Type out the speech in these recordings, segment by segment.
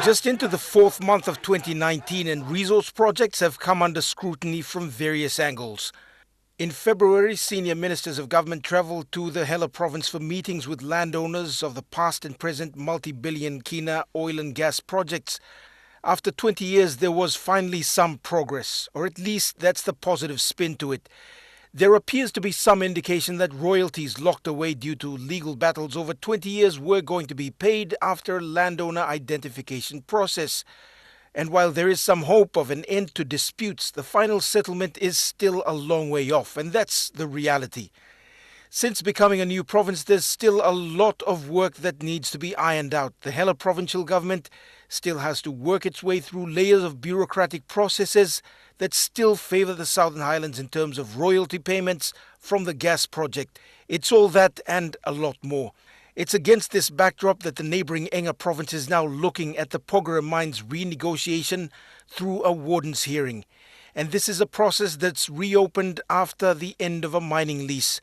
just into the fourth month of 2019 and resource projects have come under scrutiny from various angles. In February, senior ministers of government travelled to the Enga Province for meetings with landowners of the past and present multi-billion Kina oil and gas projects. After 20 years, there was finally some progress, or at least that's the positive spin to it. There appears to be some indication that royalties locked away due to legal battles over 20 years were going to be paid after a landowner identification process. And while there is some hope of an end to disputes, the final settlement is still a long way off, and that's the reality. Since becoming a new province, there's still a lot of work that needs to be ironed out. The Enga provincial government still has to work its way through layers of bureaucratic processes that still favour the Southern Highlands in terms of royalty payments from the gas project. It's all that and a lot more. It's against this backdrop that the neighbouring Enga province is now looking at the Pogera mine's renegotiation through a warden's hearing. And this is a process that's reopened after the end of a mining lease.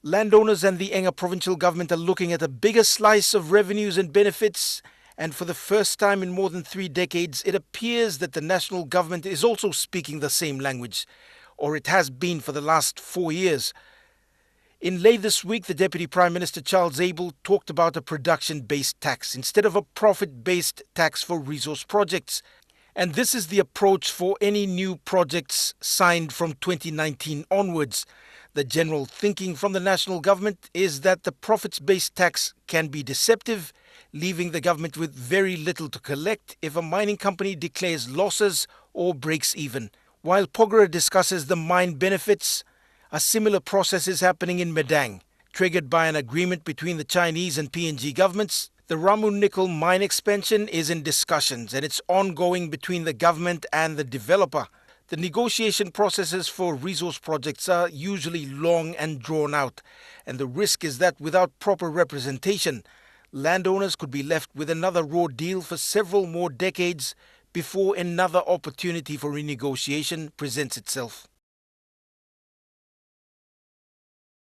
Landowners and the Enga provincial government are looking at a bigger slice of revenues and benefits, and for the first time in more than 3 decades, it appears that the national government is also speaking the same language, or it has been for the last 4 years. In late this week, the Deputy Prime Minister Charles Abel talked about a production-based tax instead of a profit-based tax for resource projects. And this is the approach for any new projects signed from 2019 onwards. The general thinking from the national government is that the profits-based tax can be deceptive, leaving the government with very little to collect if a mining company declares losses or breaks even. While Pogera discusses the mine benefits, a similar process is happening in Madang. Triggered by an agreement between the Chinese and PNG governments, the Ramu Nickel Mine expansion is in discussions and it's ongoing between the government and the developer. The negotiation processes for resource projects are usually long and drawn out, and the risk is that without proper representation, landowners could be left with another raw deal for several more decades before another opportunity for renegotiation presents itself.